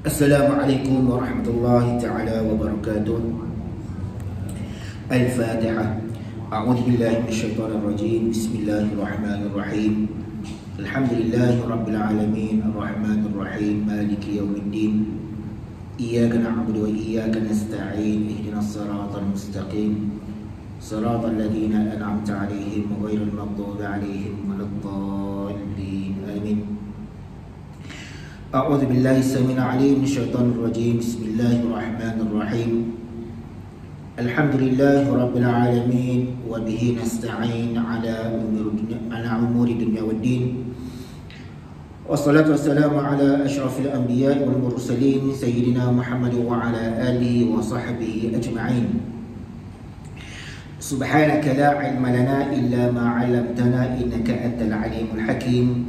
Assalamualaikum warahmatullahi ta'ala wabarakatuh. Al-Fatihah. A'udzu billahi minasyaitonir rajim. Bismillahirrahmanirrahim. Alhamdulillahi rabbil alamin, arrahmanir rahim, maliki yaumiddin. Iyyaka na'budu wa iyyaka nasta'in. Ihdinas siratal mustaqim. Siratal ladzina an'amta 'alaihim ghairil maghdubi 'alaihim waladdallin. Amin. A'udzu billahi as-sami'il 'alim minasyaitonir rajim. Bismillahirrahmanirrahim. Alhamdulillahi rabbil alamin wa bihi nasta'in 'ala umuri dunya waddin. Wassalatu wassalamu ala asyrafil anbiya'i wal mursalin sayyidina Muhammad wa ala alihi wa sahbihi ajma'in. Subhanaka la 'ilma lana illa ma 'allamtana innaka antal 'alimul hakim.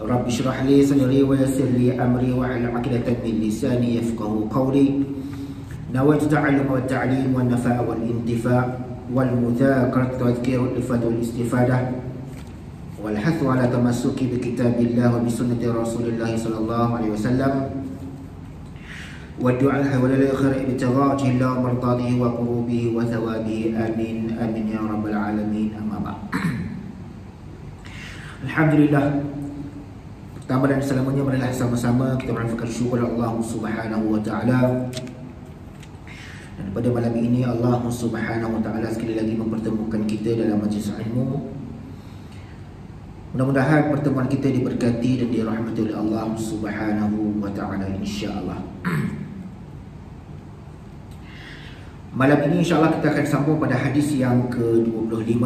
Rabbi shrah li sadri wa yassir li amri wa hlul 'uqdatam min lisani yafqahu qawli. Nawaitu ta'allum wa ta'lim wa nafa' wal intifa' wal mudhakarat wa tadhkir wal ifad wal istifadah wal hathu ala tamassuki bi kitabillah wa bi sunnati rasulillah sallallahu alaihi wasallam wa du'a wa lil khair bi tawajjuh ila mardatihi wa qurubihi wa thawabihi. Amin amin ya rabbal alamin. Amma ba'd. Alhamdulillah, pertama dan selamanya marilah sama-sama kita mengucapkan syukur Allah Subhanahu wa taala. Dan pada malam ini Allah Subhanahu wa taala sekali lagi mempertemukan kita dalam majlis ilmu. Mudah-mudahan pertemuan kita diberkati dan dirahmati oleh Allah Subhanahu wa taala insya-Allah. Malam ini insya-Allah kita akan sambung pada hadis yang ke-25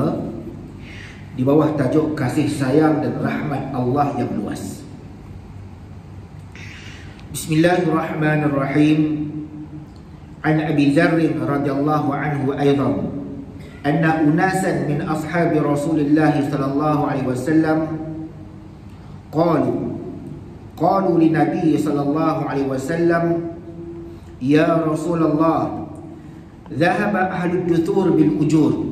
di bawah tajuk kasih sayang dan rahmat Allah yang luas. Bismillahirrahmanirrahim. An Abi Dzar radhiyallahu anhu aidan anna unasan min ashabi Rasulillah sallallahu alaihi wasallam qalu li Nabi sallallahu alaihi wasallam ya Rasulullah dhahaba ahlud duthur bil ujur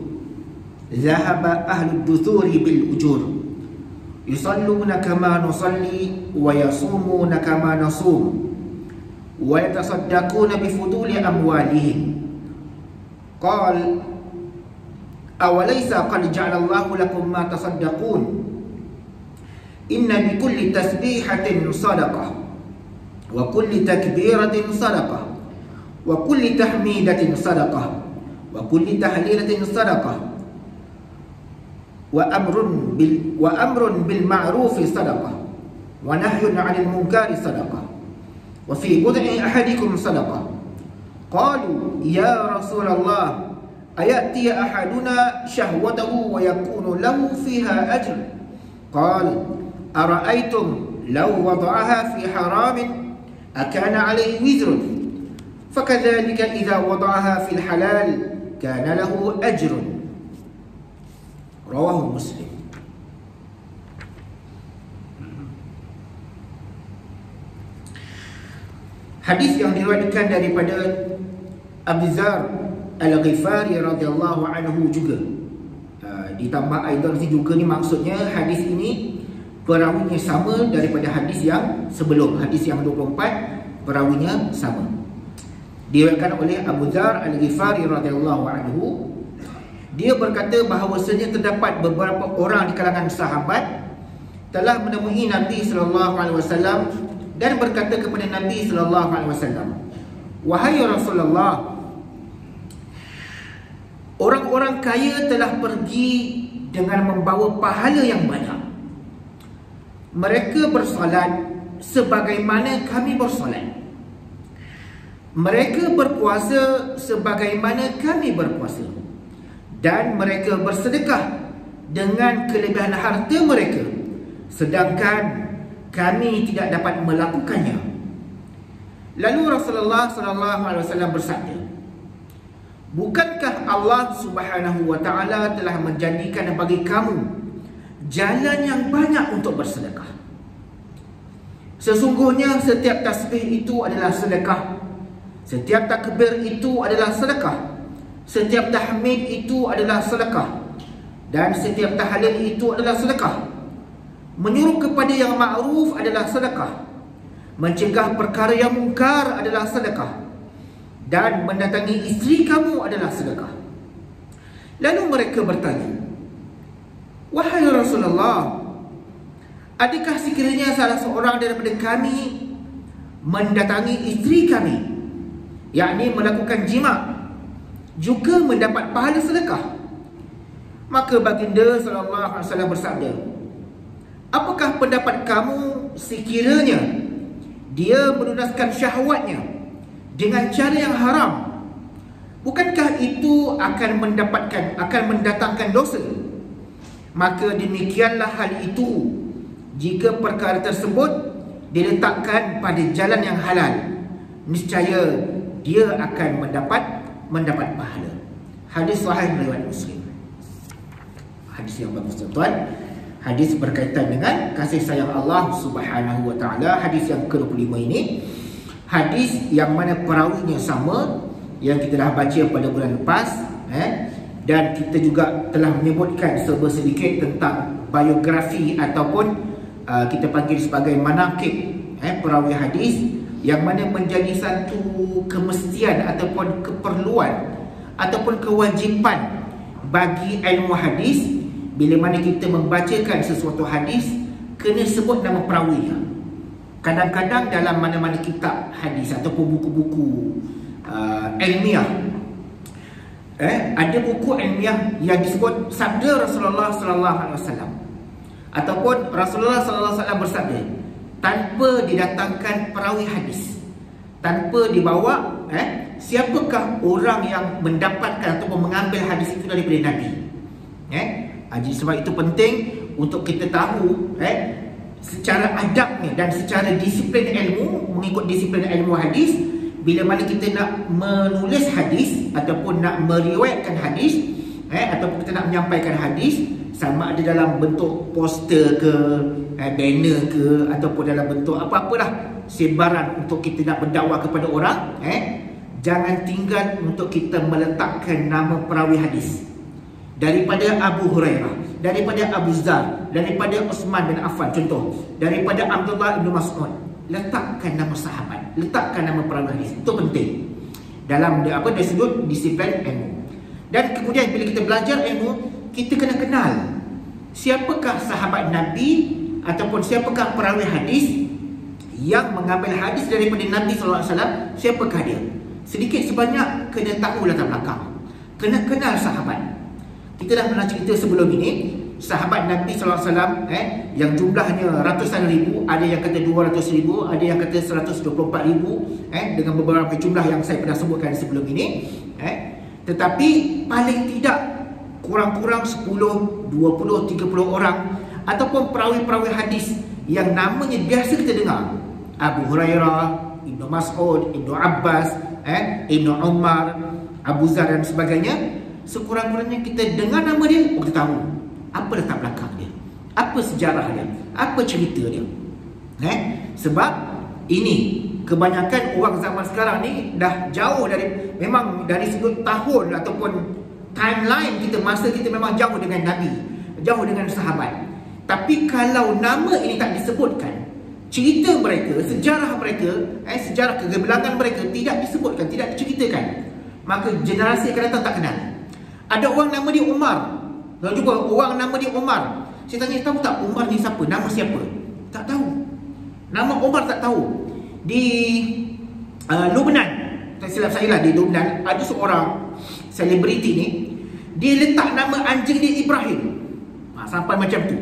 yusalluna kama nusalli wa yasumuna kama nasum wa yatasaddaquna bi fuduli amwalihim. Qal awalaysa qad ja'ala Allahu lakum ma tasaddaqun inna bi kulli tasbihatin sadaqah wa kulli takbiratin sadaqah wa kulli tahmidatin sadaqah wa kulli tahlilatin sadaqah wa amrun bil ma'ruf sadaqah wa nahyun 'anil munkari sadaqah wa fi bud'i ahadikum sadaqah. Qalu ya Rasulullah ayati ahaduna syahwatahu wa yakunu lahu fiha ajr. Qala ara'aytum law wada'aha fi haramin akana 'alayhi wizrun fakadhalika idha wada'aha fil halal kana lahu ajrun. Rawahu Muslim. Hadis yang diriwayatkan daripada Abu Dzar Al-Ghifari radhiyallahu anhu juga. Ditambah aidan juga ni, maksudnya hadis ini perawinya sama daripada hadis yang sebelum. Hadis yang 24 perawinya sama. Diriwayatkan oleh Abu Dzar Al-Ghifari radhiyallahu anhu. Dia berkata bahawasanya terdapat beberapa orang di kalangan sahabat telah menemui Nabi sallallahu alaihi wasallam dan berkata kepada Nabi sallallahu alaihi wasallam, wahai Rasulullah, orang-orang kaya telah pergi dengan membawa pahala yang banyak. Mereka bersolat sebagaimana kami bersolat. Mereka berpuasa sebagaimana kami berpuasa. Dan mereka bersedekah dengan kelebihan harta mereka, sedangkan kami tidak dapat melakukannya. Lalu Rasulullah sallallahu alaihi wasallam bersabda, bukankah Allah Subhanahu wa taala telah menjanjikan bagi kamu jalan yang banyak untuk bersedekah? Sesungguhnya setiap tasbih itu adalah sedekah, setiap takbir itu adalah sedekah, setiap tahmid itu adalah sedekah, dan setiap tahlil itu adalah sedekah. Menyuruh kepada yang ma'ruf adalah sedekah. Mencegah perkara yang mungkar adalah sedekah, dan mendatangi isteri kamu adalah sedekah. Lalu mereka bertanya, wahai Rasulullah, adakah sekiranya salah seorang daripada kami mendatangi isteri kami, yakni melakukan jima, juga mendapat pahala sedekah? Maka baginda sallallahu alaihi wasallam bersabda, apakah pendapat kamu sekiranya dia melunaskan syahwatnya dengan cara yang haram? Bukankah itu akan mendatangkan dosa? Maka demikianlah hal itu jika perkara tersebut diletakkan pada jalan yang halal, niscaya dia akan mendapat pahala. Hadis sahih riwayat Muslim. Hadis yang bagus tuan-tuan. Hadis berkaitan dengan kasih sayang Allah Subhanahu wa taala. Hadis yang ke-25 ini hadis yang mana perawinya sama yang kita dah baca pada bulan lepas, dan kita juga telah menyebutkan sedikit tentang biografi ataupun kita panggil sebagai manaqib perawi hadis, yang mana menjadi satu kemestian ataupun keperluan ataupun kewajipan bagi ilmu hadis. Bila mana kita membacakan sesuatu hadis, kena sebut nama perawinya. Kadang-kadang dalam mana-mana kitab hadis ataupun buku-buku ilmiah, ada buku ilmiah yang disebut sabda Rasulullah sallallahu alaihi wasallam, ataupun Rasulullah sallallahu alaihi wasallam bersabda tanpa didatangkan perawi hadis, tanpa dibawa siapakah orang yang mendapatkan ataupun mengambil hadis itu daripada Nabi. Jadi sebab itu penting untuk kita tahu secara adabnya dan secara disiplin ilmu, mengikut disiplin ilmu hadis. Bila mana kita nak menulis hadis ataupun nak meriwayatkan hadis, ataupun kita nak menyampaikan hadis, sama ada dalam bentuk poster ke, banner ke, ataupun dalam bentuk apa-apalah sebaran untuk kita nak berdakwah kepada orang, jangan tinggal untuk kita meletakkan nama perawi hadis. Daripada Abu Hurairah, daripada Abu Zar, daripada Uthman bin Affan, contoh, daripada Abdullah bin Mas'ud, letakkan nama sahabat, letakkan nama perawi hadis. Itu penting dalam dari sudut disiplin ilmu. Dan kemudian bila kita belajar ilmu, kita kena kenal siapakah sahabat Nabi ataupun siapakah perawi hadis yang mengambil hadis daripada Nabi sallallahu alaihi wasallam. Siapakah dia? Sedikit sebanyak kena tahu latar belakang, kena kenal sahabat. Kita dah pernah cerita sebelum ini, sahabat Nabi sallallahu alaihi wasallam yang jumlahnya ratusan ribu, ada yang kata 200,000, ada yang kata 124,000, dengan beberapa jumlah yang saya pernah sebutkan sebelum ini. Tetapi paling tidak kurang-kurang 10, 20, 30 orang ataupun perawi-perawi hadis yang namanya biasa kita dengar. Abu Hurairah, Ibnu Mas'ud, Ibnu Abbas, Ibnu Umar, Abu Zar dan sebagainya. Sekurang-kurangnya kita dengar nama dia, kita tahu apa latar belakang dia, apa sejarah dia, apa cerita dia. Sebab ini kebanyakan orang zaman sekarang ni dah jauh dari, memang dari sudut tahun ataupun timeline kita, masa kita memang jauh dengan Nabi, jauh dengan sahabat. Tapi kalau nama ini tak disebutkan, cerita mereka, sejarah mereka, sejarah kegemilangan mereka tidak disebutkan, tidak diceritakan, maka generasi akan datang tak kenal. Ada orang nama dia Umar, lalu juga orang nama dia Umar. Saya tanya, tahu tak Umar ni siapa? Nama siapa? Tak tahu. Nama Umar tak tahu. Di Lubnan, tak silap saya lah, di Lubnan ada seorang selebriti ni, dia letak nama anjing dia Ibrahim. Sampai macam tu.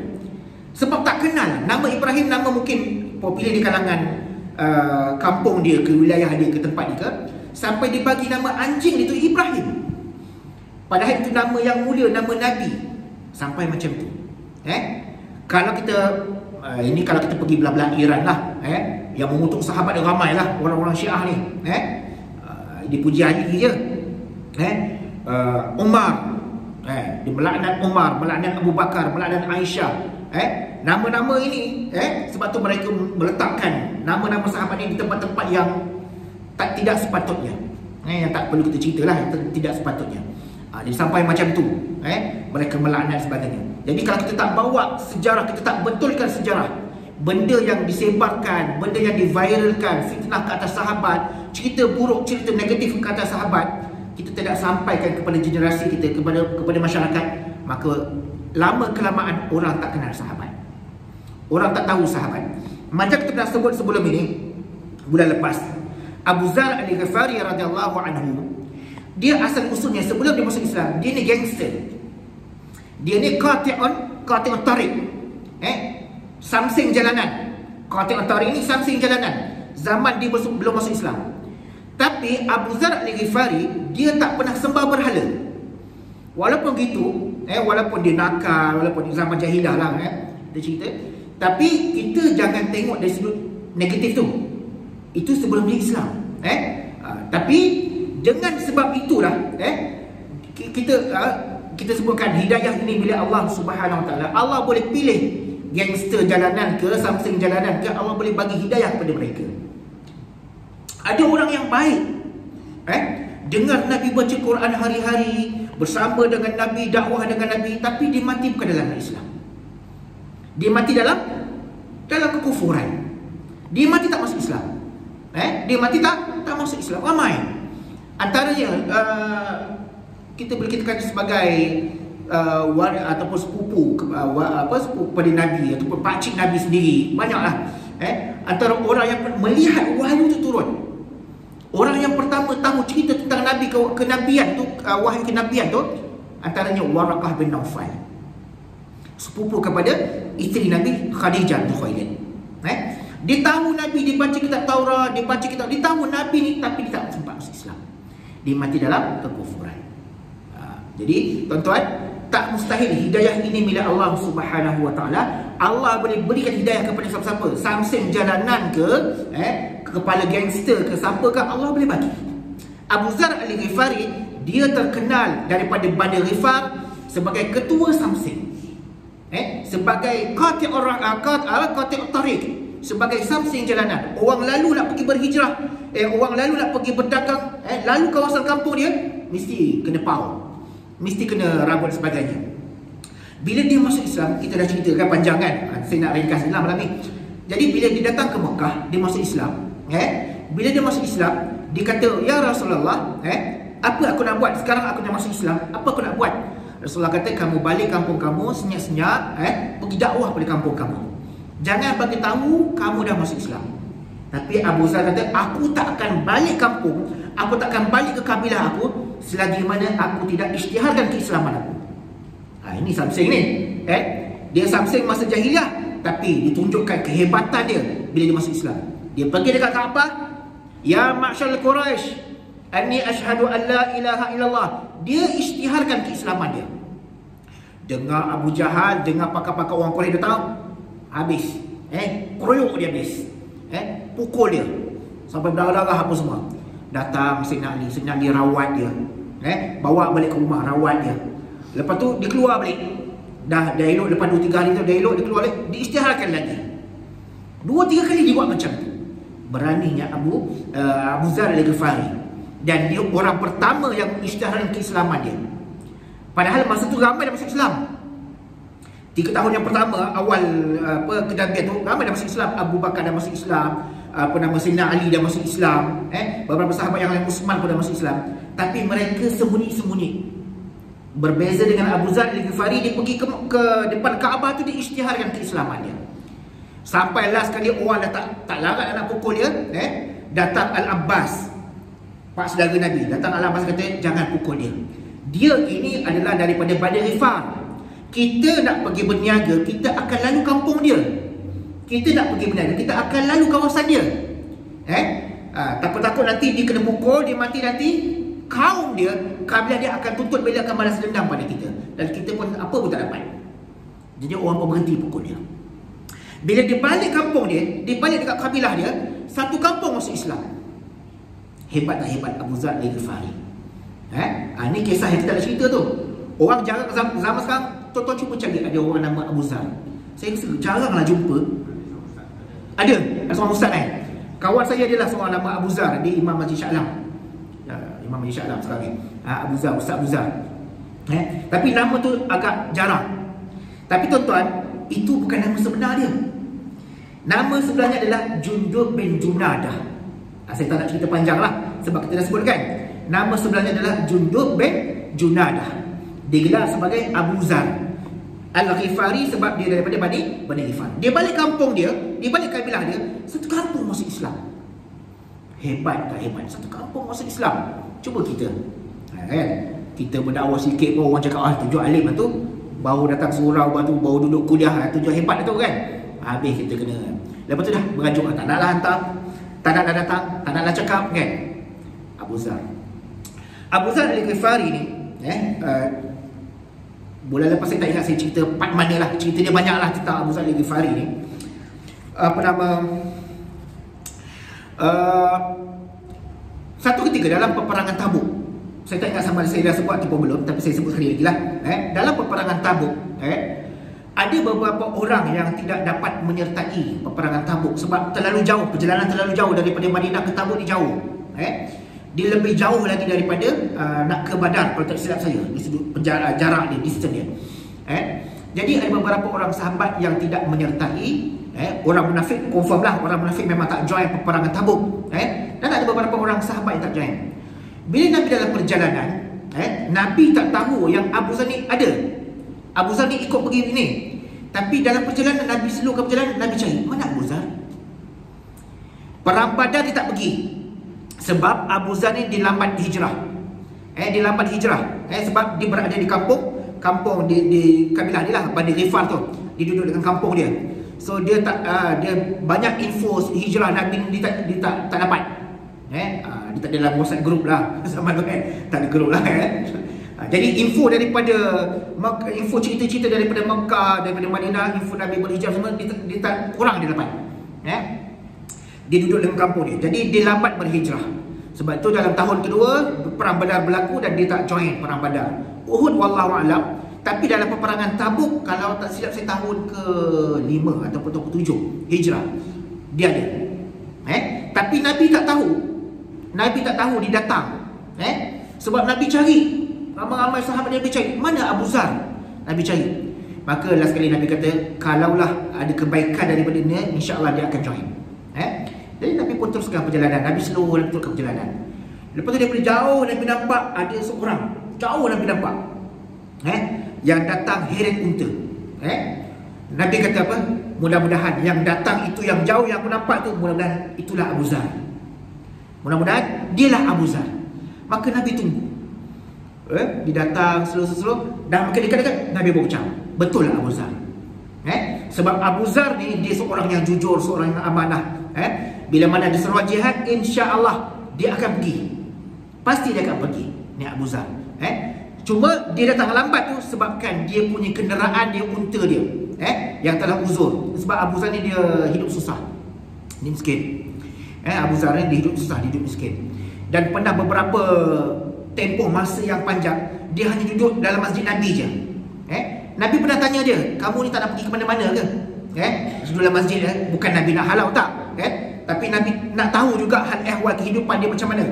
Sebab tak kenal. Nama Ibrahim nama mungkin popular di kalangan kampung dia, ke wilayah dia, ke tempat dia ke, sampai dia bagi nama anjing dia tu Ibrahim. Padahal itu nama yang mulia, nama Nabi. Sampai macam tu. Kalau kita ini kalau kita pergi belah-belah Iran lah, yang mengutuk sahabat dia ramai lah, orang-orang Syiah ni. Dipuji Ali je. Umar, dia melaknat Umar, melaknat Abu Bakar, melaknat Aisyah. Nama-nama ini, sebab tu mereka meletakkan nama-nama sahabat ini di tempat-tempat yang tidak sepatutnya, yang tak perlu kita ceritalah, tidak sepatutnya. Jadi sampai macam tu, mereka melaknat sebagainya. Jadi kalau kita tak bawa sejarah, kita tak betulkan sejarah, benda yang disebarkan, benda yang diviralkan, fitnah ke atas sahabat, cerita buruk, cerita negatif ke atas sahabat, kita tidak sampaikan kepada generasi kita, kepada masyarakat, maka lama kelamaan orang tak kenal sahabat, orang tak tahu sahabat. Macam kita pernah sebut sebelum ini, bulan lepas, Abu Zar Al-Ghifari radhiyallahu anhu, dia asal usulnya sebelum dia masuk Islam, dia ni gangster, dia ni qati'un tariq, samsing jalanan. Qati'un tariq ni samsing jalanan zaman dia belum masuk Islam. Tapi Abu Zar Al-Ghifari, dia tak pernah sembah berhala. Walaupun gitu, walaupun dia nakal, walaupun dia zaman jahilah lah, dia cerita, tapi kita jangan tengok dari sudut negatif tu. Itu sebelum dia Islam. Tapi dengan sebab itulah kita sebutkan hidayah ini milik Allah Subhanahu Wa Taala. Allah boleh pilih gangster jalanan ke, samsing jalanan ke, Allah boleh bagi hidayah kepada mereka. Ada orang yang baik, dengar Nabi baca Quran hari-hari, bersama dengan Nabi, dakwah dengan Nabi, tapi dia mati bukan dalam Islam. Dia mati dalam kekufuran. Dia mati tak masuk Islam. Dia mati tak masuk Islam. Ramai. Antaranya kita boleh katakan sebagai ataupun sepupu kepada Nabi, ataupun pakcik Nabi sendiri. Banyaklah. Antara orang yang melihat wahyu itu turun. Orang yang pertama tahu cerita tentang Nabi, kenabian tu, wahyu kenabian tu, antaranya Waraqah bin Naufal, sepupu kepada isteri Nabi Khadijah bin Khuwailid. Dia tahu Nabi, dia baca kitab Taurat, dia tahu Nabi ni, tapi dia tak sempat masuk Islam. Dia mati dalam kekufuran. Jadi tuan-tuan, tak mustahil hidayah ini milik Allah Subhanahu Wa Taala. Allah boleh berikan hidayah kepada siapa-siapa, samsing jalanan ke, kepala gangster ke, siapa ke, Allah boleh bagi. Abu Zar Al-Ghifari, dia terkenal daripada Bani Ghifar sebagai ketua samsing, sebagai qati'ut tariq, sebagai samsing jalanan. Orang lalu nak pergi berhijrah, orang lalu nak pergi berdagang, lalu kawasan kampung dia, mesti kena pau, mesti kena rabut sebagainya. Bila dia masuk Islam, kita dah ceritakan panjang kan, saya nak ringkas dalam malam ni. Jadi bila dia datang ke Mekah, dia masuk Islam, bila dia masuk Islam, dia kata, ya Rasulullah, apa aku nak buat sekarang? Aku nak masuk Islam, apa aku nak buat? Rasulullah kata, kamu balik kampung kamu senyap-senyap, pergi dakwah pada kampung kamu, jangan bagi tahu kamu dah masuk Islam. Tapi Abu Zar kata, aku tak akan balik kampung, aku tak akan balik ke kabilah aku selagi mana aku tidak isytiharkan keislaman aku. Ini samsing ni, dia samsing masa jahiliah, tapi ditunjukkan kehebatan dia bila dia masuk Islam. Dia pergi dekat Kaabah, ya ma'syar Quraisy, anni asyhadu an la ilaha illallah. Dia isytiharkan keislaman dia. Dengar Abu Jahal, dengar pakar-pakar orang Quraisy datang, habis, keroyok dia habis, pukul dia sampai berdarah-darah apa semua. Datang Sayyidina Ali rawat dia, bawa balik ke rumah, rawat dia. Lepas tu dia keluar balik, dah elok, lepas 2-3 hari tu dah elok, dia keluar balik, diisytiharkan lagi. 2-3 kali dia buat macam tu. Beraninya Abu Zar Al-Ghifari, dan dia orang pertama yang isytiharkan keislaman dia. Padahal masa tu ramai dah masuk Islam. 3 tahun yang pertama awal kenabian tu, ramai dah masuk Islam. Abu Bakar dah masuk Islam, Sayyidina Ali dah masuk Islam, beberapa sahabat yang lain, Uthman pun dah masuk Islam. Tapi mereka sembunyi-sembunyi. Berbeza dengan Abu Zar Al-Ghifari, dia pergi ke depan Kaabah tu, dia isytiharkan keislaman dia. Sampai last kali orang dah tak larat nak pukul dia, datang Al-Abbas, pak saudara Nabi, datang Al-Abbas kata, jangan pukul dia. Dia ini adalah daripada Bani Ghifar. Kita nak pergi berniaga, kita akan lalu kampung dia. Kita nak pergi berniaga, kita akan lalu kawasan dia. Takut-takut nanti dia kena pukul, dia mati nanti, kaum dia, kabilah dia akan tuntut balik, akan balas dendam pada kita, dan kita pun apa pun tak dapat. Jadi orang pun berhenti pukul dia. Bila dia balik kampung dia balik dekat kabilah dia, satu kampung masuk Islam. Hebat tak hebat Abu Zar Al-Ghifari? Ini kisah yang kita dah cerita tu. Orang jarang zaman sekarang, tuan-tuan cuba cari ada orang nama Abu Zar. Saya rasa jaranglah jumpa. Ada seorang ustaz kawan saya adalah seorang nama Abu Zar, dia Imam Masjid Shah Alam. Imam Masjid Shah Alam sekarang ni. Abu Zar, Ustaz Abu Zar. Tapi nama tu agak jarang. Tapi tuan-tuan, itu bukan nama sebenar dia. Nama sebenarnya adalah Jundub bin Junadah. Saya tak nak cerita panjang lah, sebab kita dah sebutkan. Nama sebenarnya adalah Jundub bin Junadah. Digelar sebagai Abu Zar Al-Ghifari sebab dia daripada Bani Ghifar. Dia balik kampung dia, dia balik kabilah dia, satu kampung masuk Islam. Hebat tak hebat? Satu kampung masuk Islam. Cuba kita, kan? Kita berdakwah sikit pun orang cakap, tujuh alim lah tu, baru datang surau, baru duduk kuliah, tujuh hebat tu kan. Habis kita kena, lepas tu dah berajuk, tak nak lah hantar, tak nak dah datang, tak nak lah cakap kan. Abu Zar Al-Ghifari ni, bulan lepas saya tak ingat saya cerita part mana lah, cerita dia banyak lah tentang Abu Zar Al-Ghifari ni. Satu ketika dalam peperangan Tabuk, saya tak ingat sama saya dah sebut ataupun belum, tapi saya sebut sekali lagi lah. Dalam peperangan Tabuk, ada beberapa orang yang tidak dapat menyertai peperangan Tabuk sebab terlalu jauh, perjalanan terlalu jauh daripada Madinah ke Tabuk ni jauh. Dia lebih jauh lagi daripada nak ke Badar kalau tak silap saya, di sudut jarak dia, distance dia. Jadi ada beberapa orang sahabat yang tidak menyertai. Orang munafik, confirm lah, orang munafik memang tak join peperangan Tabuk. Dan ada beberapa orang sahabat yang tak join. Bila Nabi dalam perjalanan, Nabi tak tahu yang Abu Zar ni ada. Abu Zar ni ikut pergi ini. Tapi dalam perjalanan, Nabi seluruh perjalanan, Nabi cari, mana Abu Zar? Perang Badar dia tak pergi sebab Abu Zar ni dilambat hijrah. Dia lambat hijrah. Sebab dia berada di kampung di kabilah dia lah, Bani Ghifar tu. Dia duduk dengan kampung dia. So dia tak dia banyak info hijrah Nabi dia tak dapat. Dia tak ada dalam WhatsApp group lah sama tu kan. Tak ada group lah jadi info daripada info cerita-cerita daripada Mekah, daripada Madinah, info Nabi berhijrah semua dia tak kurang dia dapat. Dia duduk dengan kampung dia. Jadi dia lambat berhijrah. Sebab tu dalam tahun kedua perang Badar berlaku dan dia tak join perang Badar. Uhud wallahu a'lam. Tapi dalam peperangan Tabuk, kalau tak silap saya tahun ke-5 ataupun tahun ke-7 hijrah, dia ada. Tapi Nabi tak tahu. Nabi tak tahu dia datang. Sebab Nabi cari, ramai-ramai sahabat Nabi cari, mana Abu Zar? Nabi cari. Maka last kali Nabi kata, kalaulah ada kebaikan daripada dia, insya-Allah dia akan join. Jadi Nabi pun teruskan perjalanan. Nabi slow teruskan perjalanan. Lepas tu daripada jauh Nabi nampak ada seorang. Jauh Nabi nampak yang datang heret unta. Nabi kata apa? Mudah-mudahan yang datang itu, yang jauh yang aku nampak tu, mudah-mudahan itulah Abu Zar. Mudah-mudahan dialah Abu Zar. Maka Nabi tunggu. Dia datang slow-slow, dan maka dia kata Nabi berucap, betul lah Abu Zar. Sebab Abu Zar ni dia seorang yang jujur, seorang yang amanah. Bila mana ada seruan jihad, insya-Allah dia akan pergi. Pasti dia akan pergi. Ni Abu Zar. Cuma dia datang lambat tu sebabkan dia punya kenderaan dia, unta dia yang telah uzur. Sebab Abu Zar ni dia hidup susah, dia miskin. Abu Zar ni dia hidup susah, dia hidup miskin. Dan pernah beberapa tempoh masa yang panjang dia hanya duduk dalam masjid Nabi je. Nabi pernah tanya dia, kamu ni tak nak pergi ke mana-mana ke? Duduk dalam masjid, bukan Nabi nak halau tak, tapi Nabi nak tahu juga hal ehwal kehidupan dia macam mana.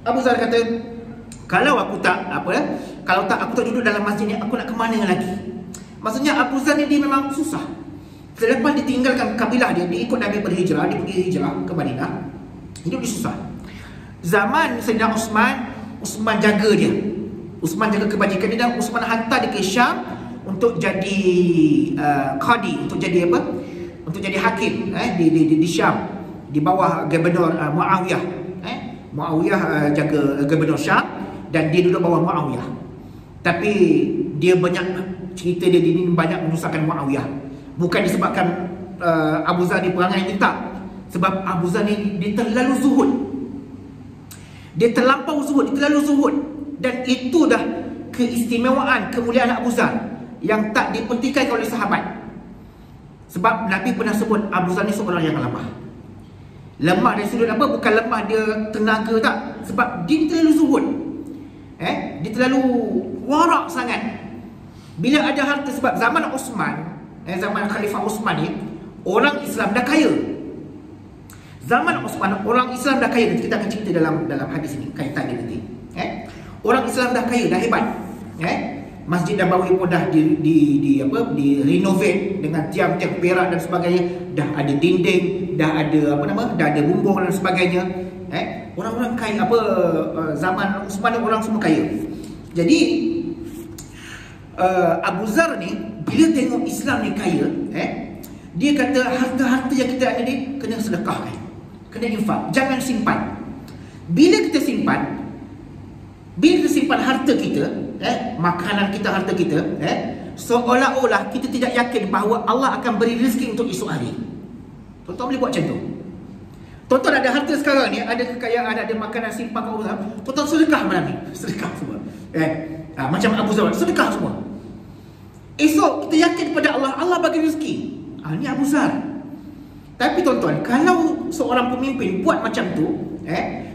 Abu Zar kata, kalau aku tak aku tak duduk dalam masjid ni, aku nak ke mana lagi? Maksudnya Abu Zar ni dia memang susah. Selepas dia tinggalkan kabilah dia, dia ikut Nabi berhijrah, dia pergi hijrah ke Madinah, hidup dia susah. Zaman Sayyidina Uthman jaga dia. Uthman jaga kebajikan dia, dan Uthman hantar dia ke Syam untuk jadi qadi, untuk jadi apa? Untuk jadi hakim di Syam, di bawah gubernur Muawiyah. Muawiyah jaga gubernur Syam dan dia duduk bawah Muawiyah. Tapi dia banyak cerita dia ni banyak menyusahkan Muawiyah. Bukan disebabkan Abu Zar ni perangai ni, tak. Sebab Abu Zar ni dia terlalu zuhud. Dia terlampau zuhud, dia terlalu zuhud. Dan itu dah keistimewaan, kemuliaan Abu Zar yang tak dipertikaikan oleh sahabat. Sebab Nabi pernah sebut Abu Zar ni seorang yang lemah. Lemah dari sudut apa? Bukan lemah dia tenaga, tak. Sebab dia terlalu zuhud. Dia terlalu warak sangat. Bila ada harta, sebab zaman Osman, zaman Khalifah Osman ni, orang Islam dah kaya. Zaman Osman, orang Islam dah kaya. Kita akan cerita dalam hadis ini, kaitan dia nanti. Orang Islam dah kaya, dah hebat. Masjid Nabawi pun dah di renovate dengan tiang-tiang perak dan sebagainya, dah ada dinding, dah ada bumbung dan sebagainya. Orang-orang kaya zaman Uthman, orang semua kaya. Jadi Abu Zar ni bila tengok Islam ni kaya, dia kata harta-harta yang kita ada ni kena sedekahkan, kena infak, jangan simpan. Bila kita simpan harta kita, makanan kita, harta kita, seolah-olah kita tidak yakin bahawa Allah akan beri rezeki untuk esok hari. Tuan-tuan boleh buat macam tu. Tuan-tuan ada harta sekarang ni, ada kekayaan, ada makanan simpan kat orang, tuan-tuan sedekah malam ni, sedekah semua. Macam Abu Zar, sedekah semua. Esok kita yakin kepada Allah, Allah bagi rezeki. Ni Abu Zar. Tapi tuan-tuan, kalau seorang pemimpin buat macam tu,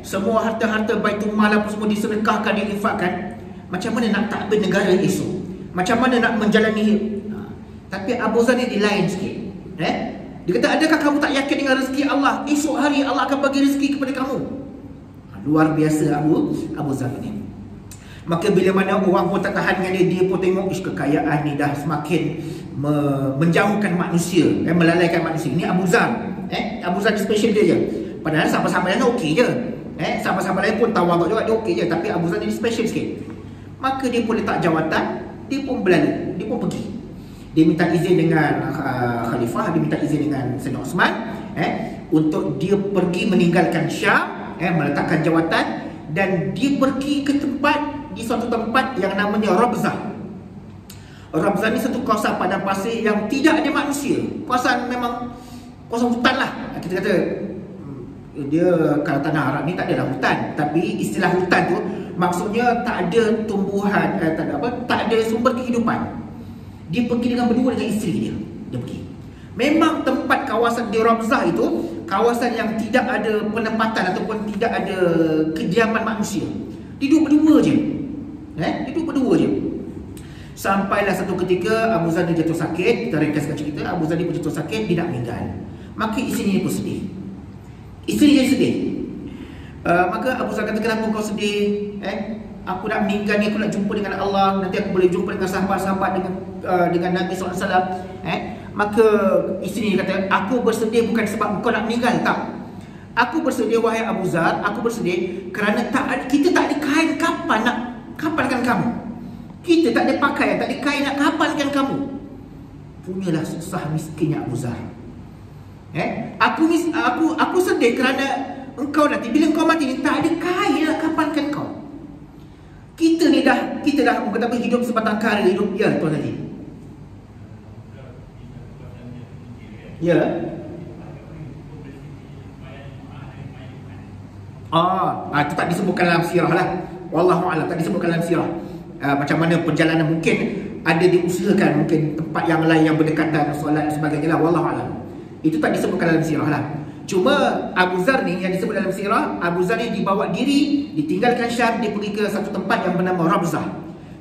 semua harta-harta Baitul Mal apa semua disedekahkan, diinfakkan, macam mana nak takbir negara esok? Macam mana nak menjalani? Tapi Abu Zar ni dia lain sikit. Dia kata, adakah kamu tak yakin dengan rezeki Allah? Esok hari Allah akan bagi rezeki kepada kamu. Luar biasa Abu Zar ni. Maka bila mana orang pun tak tahan dengan dia pun tengok kekayaan ni dah semakin menjauhkan manusia, melalaikan manusia. Ini Abu Zar. Abu Zar ni special dia je. Padahal sahabat-sahabat lain okey je. Sahabat-sahabat lain pun tawaduk juga, dia okey je. Tapi Abu Zar ni special sikit. Maka dia pun letak jawatan, dia pun berlalu, dia pun pergi. Dia minta izin dengan khalifah, dia minta izin dengan Sayyidina Uthman, untuk dia pergi meninggalkan Syam, meletakkan jawatan, dan dia pergi ke di suatu tempat yang namanya Rabzah. Rabzah ni satu kawasan padang pasir yang tidak ada manusia. Kawasan hutan lah. Kita kata dia, kalau tanah Arab ni tak adalah hutan, tapi istilah hutan tu maksudnya tak ada tumbuhan, tak ada sumber kehidupan. Dia pergi dengan berdua dengan isteri dia. Dia pergi. Memang tempat kawasan di Rabzah itu kawasan yang tidak ada penempatan ataupun tidak ada kediaman manusia. Duduk berdua je. Duduk berdua je. Sampailah satu ketika Abu Zar jatuh sakit. Kita ringkaskan cerita. Abu Zar pun jatuh sakit, dia nak meninggal. Maka isteri dia pun sedih. Isteri dia sedih. Maka Abu Zar kata, kenapa kau sedih? Aku nak meninggal ni, aku nak jumpa dengan Allah. Nanti aku boleh jumpa dengan sahabat-sahabat, dengan Nabi SAW. Maka isteri dia kata, aku bersedih bukan sebab kau nak meninggal, tak. Aku bersedih, wahai Abu Zar, aku bersedih kerana kita tak ada kain kapan nak kapankan kamu. Kita tak ada pakaian, tak ada kain nak kapankan kamu. Punyalah susah miskinnya Abu Zar. Aku sedih kerana engkau nanti bila engkau mati ni tak ada kain nak kapankan kau. Kita dah kata hidup sebatang kara, hidup ya tuan tadi. Ya. Itu tak disebutkan dalam sirah lah. Wallahu a'lam, tak disebutkan dalam sirah. Macam mana perjalanan, mungkin ada diusahakan, mungkin tempat yang lain yang berdekatan, solat dan sebagainya lah. Wallahu a'lam. Itu tak disebutkan dalam sirah lah. Cuma Abu Zar ni yang disebut dalam sirah, Abu Zar ni dibawa diri, ditinggalkan Syam, dia pergi ke satu tempat yang bernama Rabzah.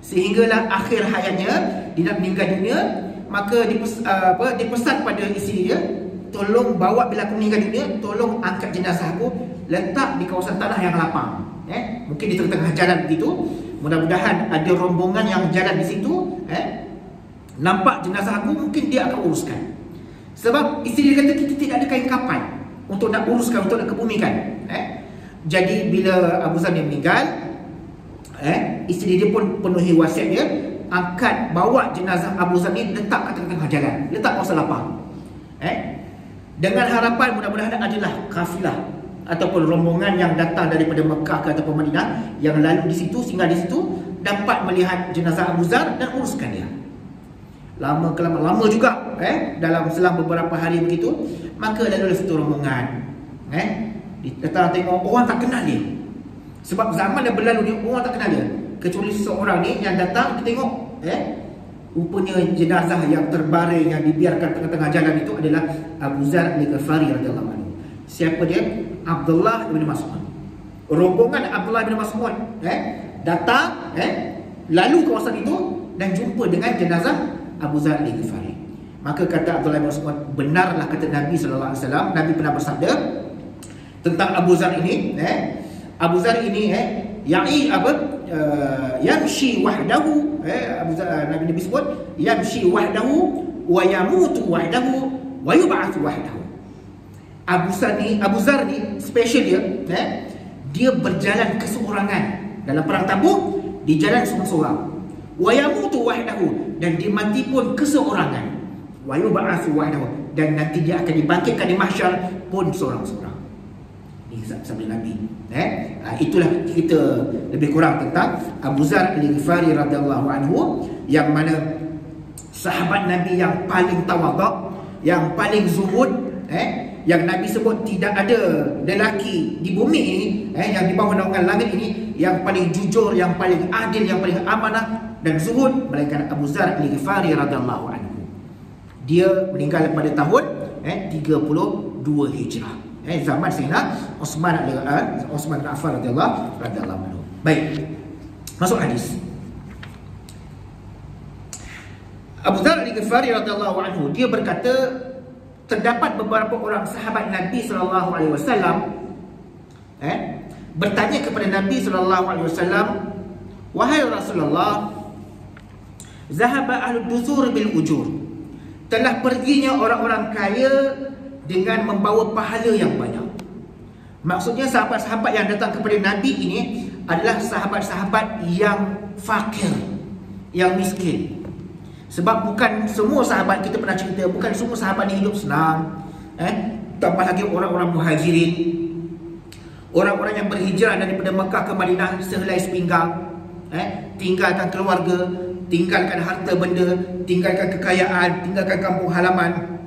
Sehinggalah akhir hayatnya, dia nak meninggal dunia. Maka dia pesan pada isteri dia, tolong bawa, bila aku meninggal dunia, tolong angkat jenazah aku, letak di kawasan tanah yang lapang. Mungkin di tengah-tengah jalan begitu. Mudah-mudahan ada rombongan yang jalan di situ, nampak jenazah aku, mungkin dia akan uruskan. Sebab isteri dia kata, kita tidak ada kain kapan untuk nak uruskan, untuk nak kebumikan. Jadi bila Abu Zar meninggal, isteri dia pun penuhi wasiat dia, angkat, bawa jenazah Abu Zar ni, letak kat tengah-tengah jalan, letak kawasan lapang. Dengan harapan mudah-mudahan adalah kafilah ataupun rombongan yang datang daripada Mekah ke ataupun Madinah yang lalu di situ, singgah di situ, dapat melihat jenazah Abu Zar dan uruskan dia. Lama juga, dalam selang beberapa hari begitu, maka lalu satu rombongan, datang tengok, orang tak kenal dia. Sebab zaman dah berlalu, dia orang tak kenal dia, kecuali seseorang ni yang datang, kita tengok, rupanya jenazah yang terbaring, yang dibiarkan tengah-tengah jalan itu adalah Abu Zar Al-Ghifari radhiyallahu anhu. Siapa dia? Abdullah bin Mas'ud. Rombongan Abdullah bin Mas'ud datang, lalu kawasan itu dan jumpa dengan jenazah Abu Zar Al-Ghifari. Maka kata Abdullah bin Mas'ud, benarlah kata Nabi SAW. Nabi pernah bersabda tentang Abu Zar ini, Abu Zar ini yamshi wahdahu, Nabi sebut yamshi wahdahu wa yamutu wahdahu wa yub'atsu wahdahu. Abu Zar ni special dia berjalan keseorangan dalam perang Tabuk, dia jalan seorang-seorang. Wa yamutu wahdahu, dan dia mati pun keseorangan. Wa yub'atsu wahdahu, dan nanti dia akan dibangkitkan di mahsyar pun seorang-seorang. Ini sabda Nabi. Itulah kita lebih kurang tentang Abu Zar Al-Ghifari radhiyallahu anhu, yang mana sahabat Nabi yang paling tawaduk, yang paling zuhud, yang Nabi sebut tidak ada lelaki di bumi ini, yang di bawah naungan langit ini, yang paling jujur, yang paling adil, yang paling amanah dan zuhud, melainkan Abu Zar Al-Ghifari radhiyallahu anhu. Dia meninggal pada tahun 32 Hijrah, zaman Sayyidina Utsman bin Affan radhiyallahu anhu. Baik, masuk hadis. Abu Zar Al-Ghifari radhiyallahu anhu, dia berkata, terdapat beberapa orang sahabat Nabi sallallahu alaihi wasallam bertanya kepada Nabi sallallahu alaihi wasallam, "Wahai Rasulullah, zahaba ahlud dusur bil ujur." Telah perginya orang-orang kaya dengan membawa pahala yang banyak. Maksudnya sahabat-sahabat yang datang kepada Nabi ini adalah sahabat-sahabat yang fakir, yang miskin. Sebab bukan semua sahabat, kita pernah cerita, bukan semua sahabat ni hidup senang. Tambah lagi orang-orang muhajirin, orang-orang yang berhijrah daripada Mekah ke Madinah sehelai sepinggang, tinggalkan keluarga, tinggalkan harta benda, tinggalkan kekayaan, tinggalkan kampung halaman,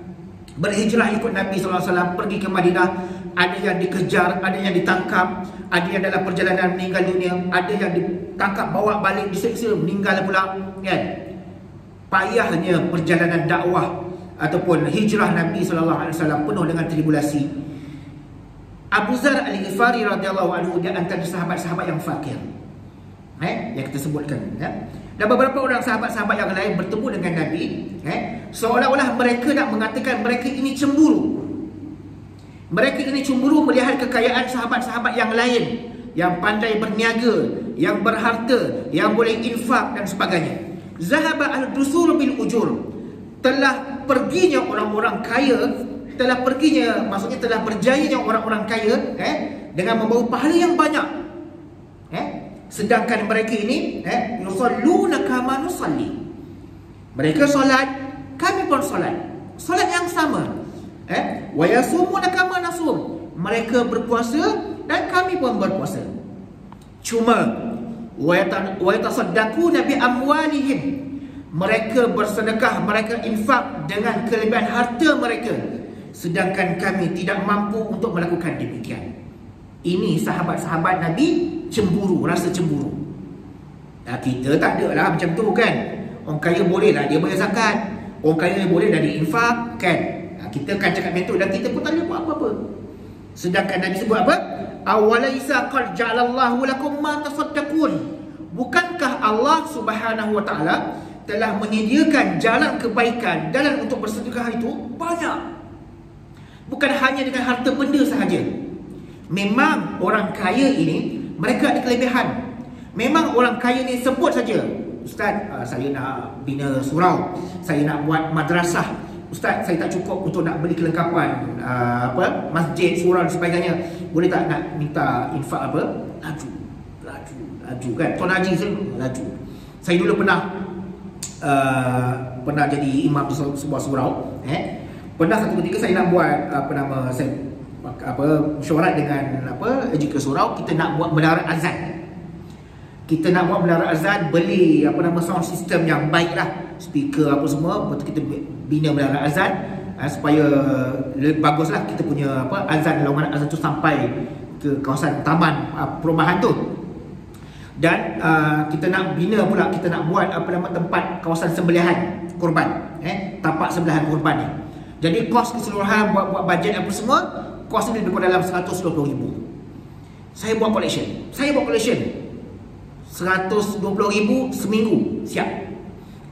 berhijrah ikut Nabi SAW pergi ke Madinah. Ada yang dikejar, ada yang ditangkap, ada yang dalam perjalanan meninggal dunia, ada yang ditangkap bawa balik diseksa meninggal pula, kan? Payahnya perjalanan dakwah ataupun hijrah Nabi SAW penuh dengan tribulasi. Abu Zar Al-Ghifari radhiyallahu anhu dia antara sahabat-sahabat yang fakir, yang kita sebutkan, Dan beberapa orang sahabat-sahabat yang lain bertemu dengan Nabi, seolah-olah mereka nak mengatakan mereka ini cemburu. Mereka ini cemburu melihat kekayaan sahabat-sahabat yang lain, yang pandai berniaga, yang berharta, yang boleh infak dan sebagainya. Zahaba al-dusur bil ujur, telah perginya orang-orang kaya, telah perginya, maksudnya telah berjayanya orang-orang kaya dengan membawa pahala yang banyak. Sedangkan mereka ini yusalluna kama nusalli. Mereka solat, kami pun solat. Solat yang sama. Wa yasumuna kama nasum. Mereka berpuasa dan kami pun berpuasa. Cuma wa yatasaddaquna bi amwalihim. Mereka bersedekah, mereka infak dengan kelebihan harta mereka, sedangkan kami tidak mampu untuk melakukan demikian. Ini sahabat-sahabat Nabi cemburu, rasa cemburu. Kita tak ada lah macam tu, kan? Orang kaya boleh lah dia bayar zakat, orang kaya boleh dah diinfak, kan? Kita kan cakap betul dan kita pun tak boleh buat apa-apa. Sedangkan Nabi sebut apa? Awalaisa qad ja'alallahu lakum ma tasaddaqun. Bukankah Allah Subhanahu wa taala telah menyediakan jalan kebaikan, jalan untuk bersedekah itu banyak. Bukan hanya dengan harta benda sahaja. Memang orang kaya ini mereka ada kelebihan. Memang orang kaya ni sebut saja, "Ustaz, saya nak bina surau, saya nak buat madrasah. Ustaz, saya tak cukup untuk nak beli kelengkapan masjid, surau dan sebagainya. Boleh tak nak minta infak apa?" Laju kan. Tuan Haji saya laju. Saya dulu pernah jadi imam di sebuah surau. Pernah satu ketika saya nak buat mesyuarat dengan ejika surau, kita nak buat menara azan. Kita nak buat menara azan, beli sound system yang baik lah, speaker apa semua. Lepas tu kita bina menara azan supaya bagus lah kita punya azan, laungan azan tu sampai ke kawasan taman perumahan tu. Dan kita nak bina pula, kita nak buat tempat kawasan sembelihan korban, tapak sembelihan korban ni. Jadi kos keseluruhan buat bajet apa semua, kos ni dekat dalam 120,000. Saya buat collection 120,000 seminggu, siap.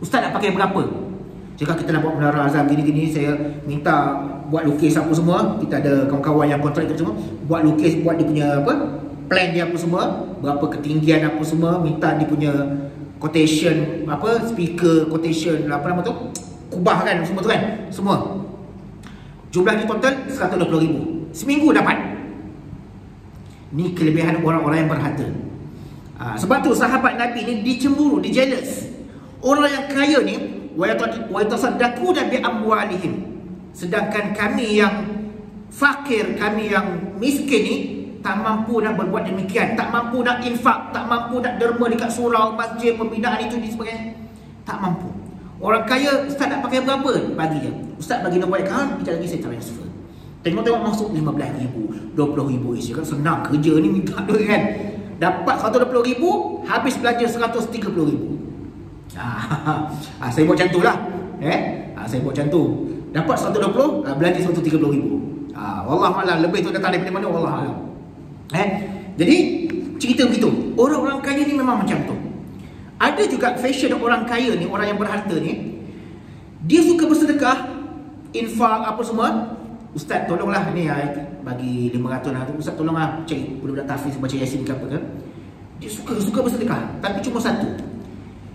Ustaz nak pakai berapa? Jika kita nak buat menara azan gini-gini, saya minta buat lukis apa semua. Kita ada kawan-kawan yang kontrak itu semua, buat lukis, buat dia punya plan dia apa semua, berapa ketinggian apa semua, minta dia punya quotation, apa, speaker quotation, apa nama tu, kubah kan, semua tu kan, semua. Jumlahnya total 120,000. Seminggu dapat. Ni kelebihan orang-orang yang berharta. Sebab tu sahabat Nabi ni dicemburu, dia jealous. Orang yang kaya ni wa yatasaddaquna bi amwalihim, sedangkan kami yang fakir, kami yang miskin ni tak mampu nak berbuat demikian, tak mampu nak infak, tak mampu nak derma dekat surau, masjid, pembinaan itu dan sebagainya. Tak mampu. Orang kaya, ustaz nak pakai berapa? Bagi je. Ustaz bagi nombor akaun, kita lagi saya transfer. Tengok-tengok masuk 15,000, 20,000 isi kan, senang kerja ni minta duit kan. Dapat 120,000, habis belanja 130,000. Saya buat macam tu lah. Saya buat macam tu. Dapat 120, belanja 130,000. Wallahualam, lebih tu datang daripada mana, wallahualam. Jadi cerita begitu. Orang-orang kaya ni memang macam tu. Ada juga fashion orang kaya ni, orang yang berharta ni, dia suka bersedekah, infak apa semua. Ustaz tolonglah ni bagi 500 lah, ustaz tolonglah cari budak-budak tahfiz baca Yasin ke apa ke. Dia suka bersedekah, tapi cuma satu,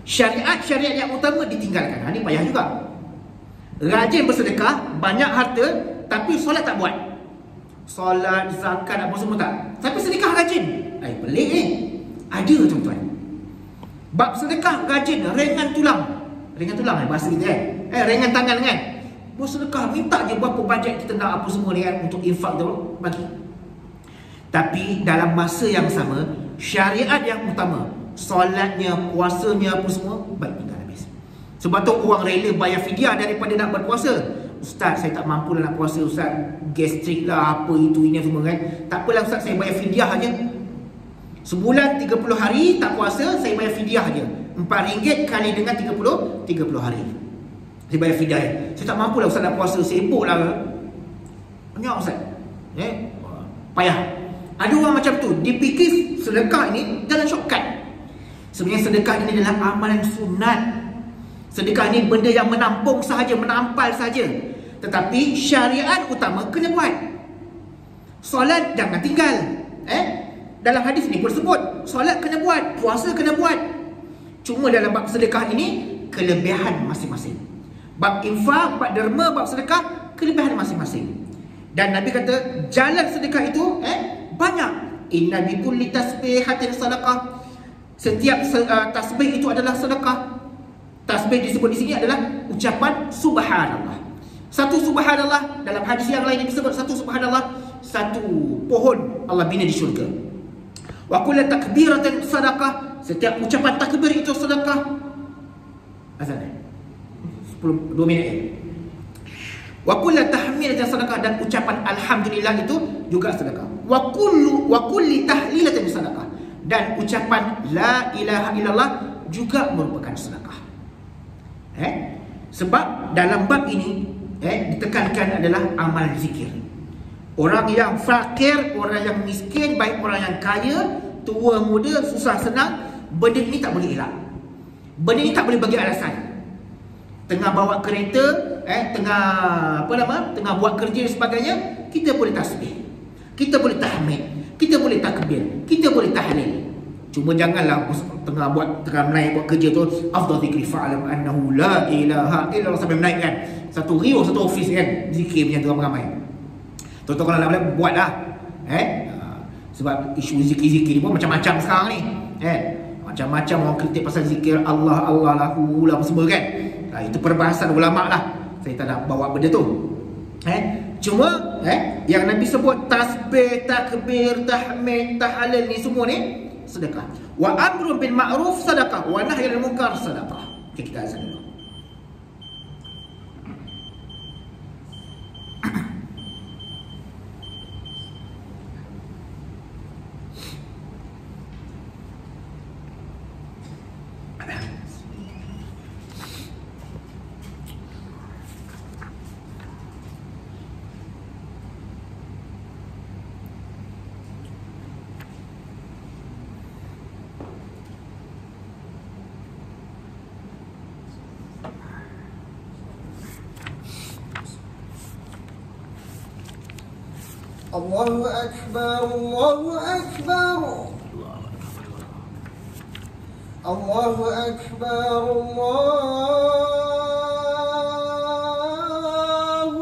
syariat yang utama ditinggalkan. Ni payah juga. Rajin bersedekah, banyak harta, tapi solat tak buat. Solat, zakat apa semua tak. Tapi sedekah rajin. Pelik ni. Ada tuan-tuan. Bab sedekah rajin, ringan tulang. Ringan tulang bahasa kita kan. Ringan tangan kan. Bersedekah, minta je berapa bajet kita nak apa semua ni kan, untuk infak tu bagi. Tapi dalam masa yang sama, syariat yang utama, solatnya, puasanya apa semua, baik tinggal habis. Sebab tu orang rela bayar fidyah daripada nak berpuasa. Ustaz, saya tak mampu nak puasa ustaz, gastrik lah, apa itu ini semua kan. Tak apalah ustaz, saya bayar fidyah aja. Sebulan 30 hari tak puasa, saya bayar fidyah aja. RM4 kali dengan 30 hari. Saya bayar fidyah. Saya tak mampu lah ustaz nak puasa, sibuk lah. Banyak ustaz. Payah. Ada orang macam tu, dia fikir sedekah ini jalan shortcut. Sebenarnya sedekah ini adalah amalan sunat. Sedekah ni benda yang menampung sahaja, menampal sahaja. Tetapi syariat utama kena buat. Solat jangan tinggal. Dalam hadis ni pun sebut, solat kena buat, puasa kena buat. Cuma dalam bab sedekah ini kelebihan masing-masing. Bab infak, bab derma, bab sedekah, kelebihan masing-masing. Dan Nabi kata jalan sedekah itu banyak. Inna bi kulli tasbihatin sadaqah. Setiap tasbih itu adalah sedekah. Tasbih disebut di sini adalah ucapan subhanallah. Satu subhanallah, dalam hadis yang lain disebut satu subhanallah, satu pohon Allah bina di syurga. Wa kullu takbiratin sadaqah. Setiap ucapan takbir itu sedekah. Azan 2 minit. Wa kullu tahmidatin sadaqah, dan ucapan alhamdulillah itu juga sedekah. Wa kulli tahlilatin sadaqah, dan ucapan la ilaha illallah juga merupakan sedekah. Sebab dalam bab ini ditekankan adalah amal zikir. Orang yang fakir, orang yang miskin, baik orang yang kaya, tua muda, susah senang, benda ini tak boleh elak. Benda ini tak boleh bagi alasan. Tengah bawa kereta, tengah buat kerja dan sebagainya, kita boleh tasbih, kita boleh tahmid, kita boleh takbir, kita boleh tahlil. Cuma janganlah tengah menaik buat kerja tu, afdal zikri fa'alam annahu la ilaha illallah, sampai menaik kan, satu rio, satu office kan, zikir punya tu ramai-ramai. Tuan-tuan kalau nak boleh buat lah. Sebab isu zikir-zikir ni pun macam-macam sekarang ni. Macam-macam orang kritik pasal zikir Allah, Allah lahu lah semua kan. Itu perbahasan ulama' lah. Saya tak nak bawa benda tu. Cuma yang Nabi sebut tasbih, takbir, tahmid, tahlil ni semua ni sedekah. Wa amrun bil ma'ruf sedekah, wa nahyun 'anil munkar sedekah. Okay, kita azan dulu. Allahu Akbar, Allahu Akbar. Allahu Akbar, Allahu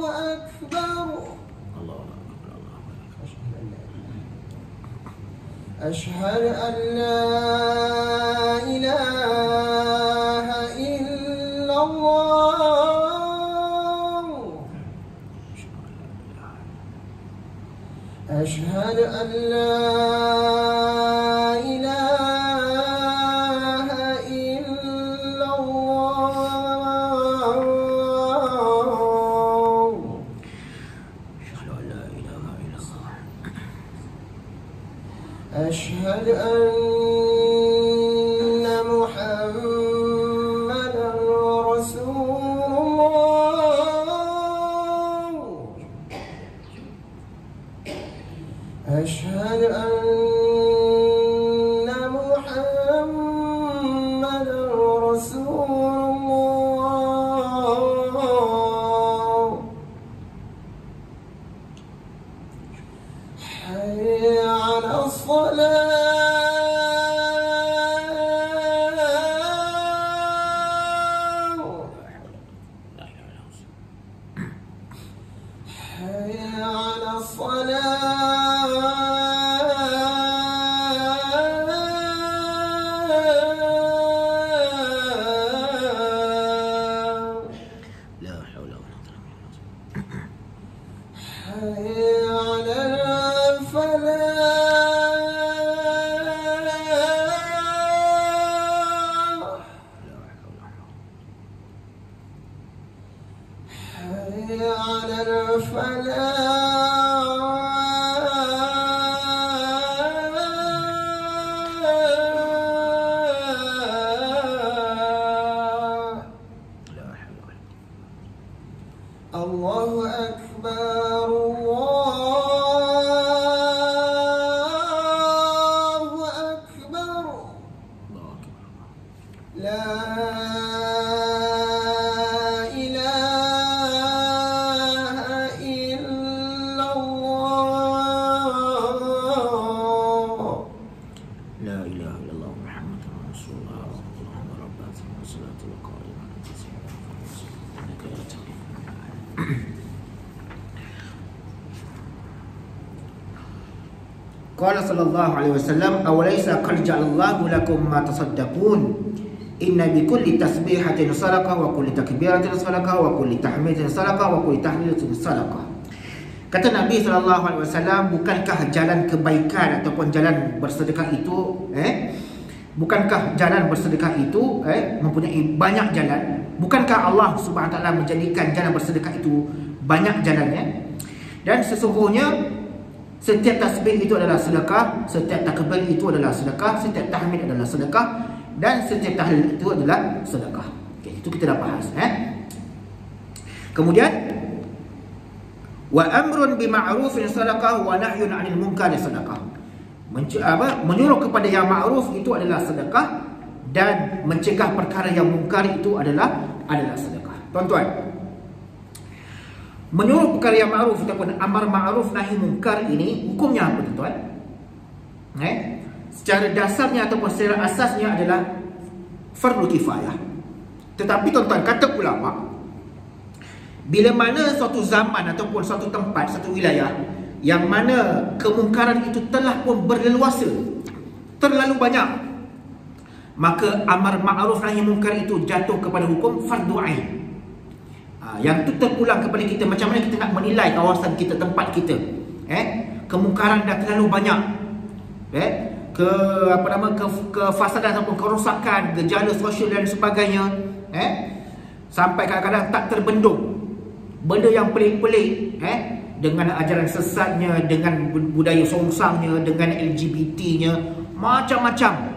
Akbar. Ashhadu an la ilaha illallah. Ashhadu an la أشهد أن محمدا رسول الله. أشهد أن محمدا رسول الله. حي على الصلاة. حي على الصلاة. لا حول ولا قوة. حي على الفلاح. حي على الفلاح. الله أكبر، الله أكبر. لا Qala sallallahu alaihi wasallam, awalaysa qad ja'alallahu lakum ma tasaddaqun, inna bi kulli tasbihatin sadaqah wa kulli takbiratin sadaqah wa kulli tahmidin sadaqah wa kulli tahlilatin sadaqah. Kata Nabi sallallahu alaihi wasallam, bukankah jalan kebaikan ataupun jalan bersedekah itu bukankah jalan bersedekah itu mempunyai banyak jalan? Bukankah Allah Subhanahu wa taala menjadikan jalan bersedekah itu banyak jalannya? Dan sesungguhnya setiap tasbih itu adalah sedekah, setiap takbir itu adalah sedekah, setiap tahmid adalah sedekah, dan setiap tahlil itu adalah sedekah. Okey, itu kita dah bahas. Kemudian wa amrun bima'rufin sedekah wa nahyun 'anil munkari sedekah. Menyuruh kepada yang ma'ruf itu adalah sedekah, dan mencegah perkara yang mungkar itu adalah sedekah. Tuan-tuan, menyuruh perkara yang ma'ruf ataupun amar ma'ruf nahi munkar ini hukumnya apa, tuan-tuan? Secara dasarnya ataupun secara asasnya adalah fardu kifayah. Tetapi tuan-tuan, kata ulama, bila mana suatu zaman ataupun suatu tempat, satu wilayah yang mana kemungkaran itu telah pun berleluasa, terlalu banyak, maka amar ma'ruf nahi munkar itu jatuh kepada hukum fardu ain. Yang itu terpulang kepada kita, macam mana kita nak menilai kawasan kita, tempat kita. Kemungkaran dah terlalu banyak. Kefasadan ataupun kerosakan, gejala sosial dan sebagainya. Sampai kadang-kadang tak terbendung. Benda yang pelik-pelik, dengan ajaran sesatnya, dengan budaya songsangnya, dengan LGBT-nya, macam-macam.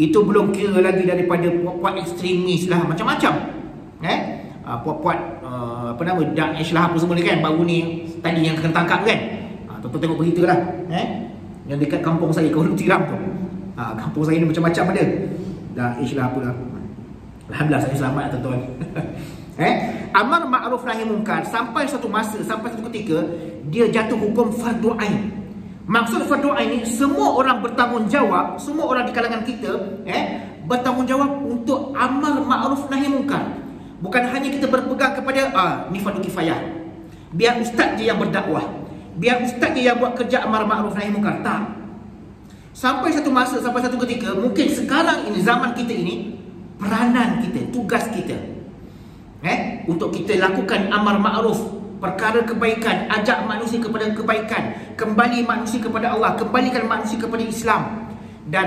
Itu belum kira lagi daripada puak-puak ekstremis lah, macam-macam. Puak-puak Daesh lah apa semua ni kan, baru ni tadi yang kena tangkap kan. Tuan-tuan tengok berita lah, yang dekat kampung saya, Kuala Tiram tu. Kampung saya ni macam-macam ada. Daesh lah apalah. Alhamdulillah saya selamat tuan-tuan. Amar ma'ruf nahi munkar sampai satu masa, sampai satu ketika dia jatuh hukum fardu ain. Maksud fardu ain ni semua orang bertanggungjawab, semua orang di kalangan kita bertanggungjawab untuk amar ma'ruf nahi munkar. Bukan hanya kita berpegang kepada ni fardu kifayah, biar ustaz je yang berdakwah, biar ustaz je yang buat kerja amar ma'ruf nahi munkar. Tak. Sampai satu masa, sampai satu ketika, mungkin sekarang ini, zaman kita ini, peranan kita, tugas kita untuk kita lakukan amar ma'ruf, perkara kebaikan, ajak manusia kepada kebaikan, kembali manusia kepada Allah, kembalikan manusia kepada Islam, dan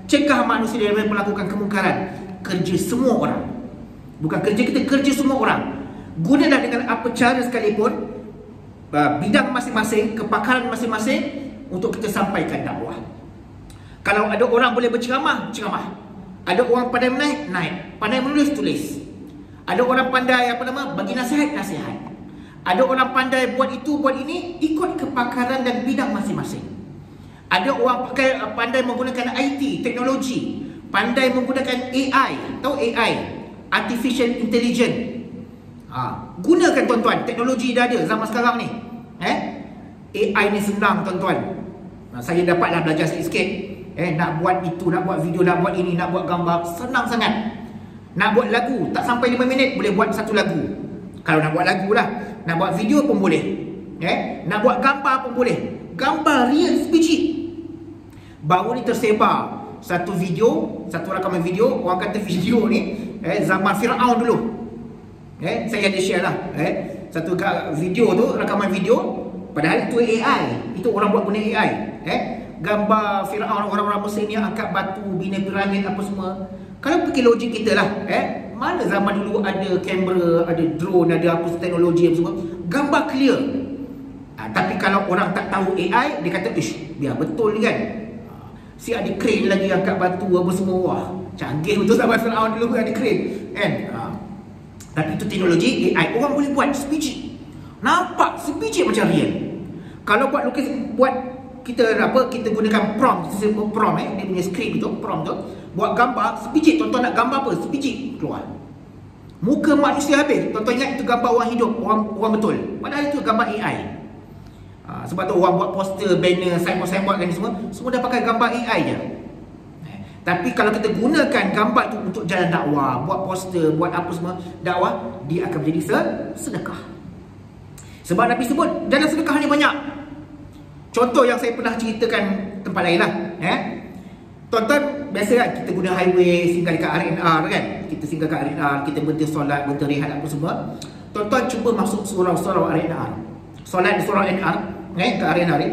cegah manusia dari melakukan kemungkaran. Kerja semua orang, bukan kerja kita, kerja semua orang. Gunalah dengan apa cara sekalipun, bidang masing-masing, kepakaran masing-masing, untuk kita sampaikan dakwah. Kalau ada orang boleh berceramah, ceramah. Ada orang pandai menaik, naik. Pandai menulis, tulis. Ada orang pandai bagi nasihat, nasihat. Ada orang pandai buat itu, buat ini, ikut kepakaran dan bidang masing-masing. Ada orang pandai menggunakan IT, teknologi, pandai menggunakan AI. Tahu AI? Artificial Intelligence. Gunakan tuan-tuan, teknologi dah ada zaman sekarang ni. AI ni senang tuan-tuan. Saya dapatlah belajar sikit-sikit. Nak buat itu, nak buat video, nak buat ini, nak buat gambar, senang sangat. Nak buat lagu, tak sampai 5 minit boleh buat satu lagu. Kalau nak buat lagu lah. Nak buat video pun boleh. Nak buat gambar pun boleh. Gambar real sebiji. Baru ni tersebar satu video, satu rakaman video. Orang kata video ni zaman Fir'aun dulu. Saya ada share lah. Satu video tu, rakaman video. Padahal itu AI. Itu orang buat guna AI. Gambar Fir'aun, orang-orang Mesir ni angkat batu, bina piramid apa semua. Kalau pakai logik kita lah, mana zaman dulu ada kamera, ada drone, ada apa teknologi apa semua, gambar clear. Tapi kalau orang tak tahu AI, dia kata, biar betul ni kan. Si ada crane lagi angkat batu apa semua. Wah, canggih betul zaman Fir'aun dulu ada crane kan. Tapi itu teknologi AI, orang boleh buat sebiji. Nampak sebiji macam real. Kalau buat lukis, buat kita gunakan prompt, kita sebut prompt, dia punya skrip itu, prompt tu, buat gambar sebiji. Tuan-tuan nak gambar apa, sebiji keluar. Muka manusia habis. Tuan-tuan ingat itu gambar orang hidup, orang betul. Padahal itu gambar AI. Sebab tu orang buat poster, banner, signboard dan semua dah pakai gambar AI je. Tapi kalau kita gunakan gambar tu untuk jalan dakwah, buat poster, buat apa semua dakwah, dia akan menjadi sedekah. Sebab Nabi sebut jalan sedekah ni banyak. Contoh yang saya pernah ceritakan tempat lain lah. Tuan-tuan, biasa kan kita guna highway, singgah dekat RNR kan. Kita singgah kat RNR, kita berhenti solat, berhenti rehat apa semua. Tuan-tuan cuba masuk surau-surau RNR. Solat di surau RNR, ke RNR ni.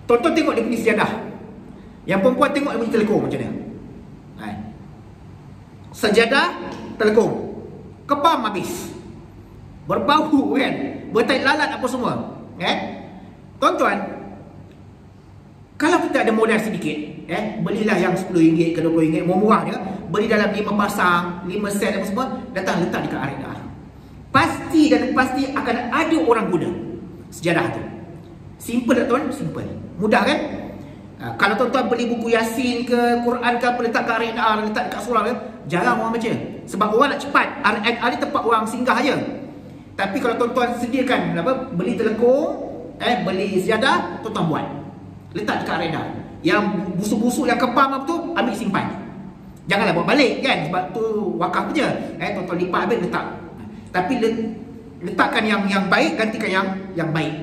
Tuan-tuan tengok dia punya sejadah. Yang perempuan tengok dia punya telekong macam mana. Sejadah, telekong. Kepam habis. Berbau kan. Bertai lalat apa semua. Tuan-tuan, kalau kita ada modal sedikit, belilah yang RM10 ke RM20, murah je, beli dalam 5 pasang, 5 set apa semua, datang letak dekat RNR. Pasti dan pasti akan ada orang guna sejadah tu. Simple tak tuan? Simple. Mudah kan? Kalau tuan-tuan beli buku Yasin ke, Quran ke, letak kat RNR, letak dekat surau ke, jarang orang baca. Sebab orang nak cepat. RNR ni tempat orang singgah je. Tapi kalau tuan-tuan sediakan beli telekong, beli sejadah, tuan-tuan buat. Letak dekat RNR. Yang busuk-busuk, yang kepam apa tu, ambil simpan. Janganlah buat balik kan, sebab tu wakaf je. Tuan-tuan lipat habis, letak. Tapi letakkan yang baik, gantikan yang baik.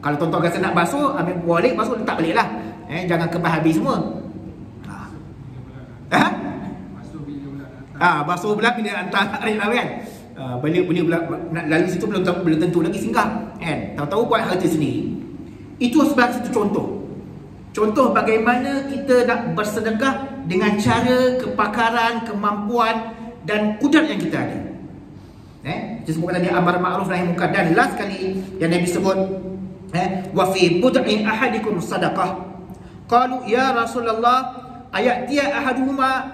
Kalau tuan-tuan rasa nak basuh, ambil balik, basuh, letak balik lah. Jangan kebas habis semua. Basuh pula kena hantar RNR kan. Balik nak lalu situ belum tentu lagi singgah kan. Tahu-tahu buat harta sendiri. Itu sebagai satu contoh. Contoh bagaimana kita nak bersedekah dengan cara, kepakaran, kemampuan dan kudrat yang kita ada. Kita sebut tadi amar ma'ruf nahi munkar. Dan last kali yang Nabi sebut, wa fi bud'in ahadikum sadaqah. Qalu ya Rasulullah ayatiya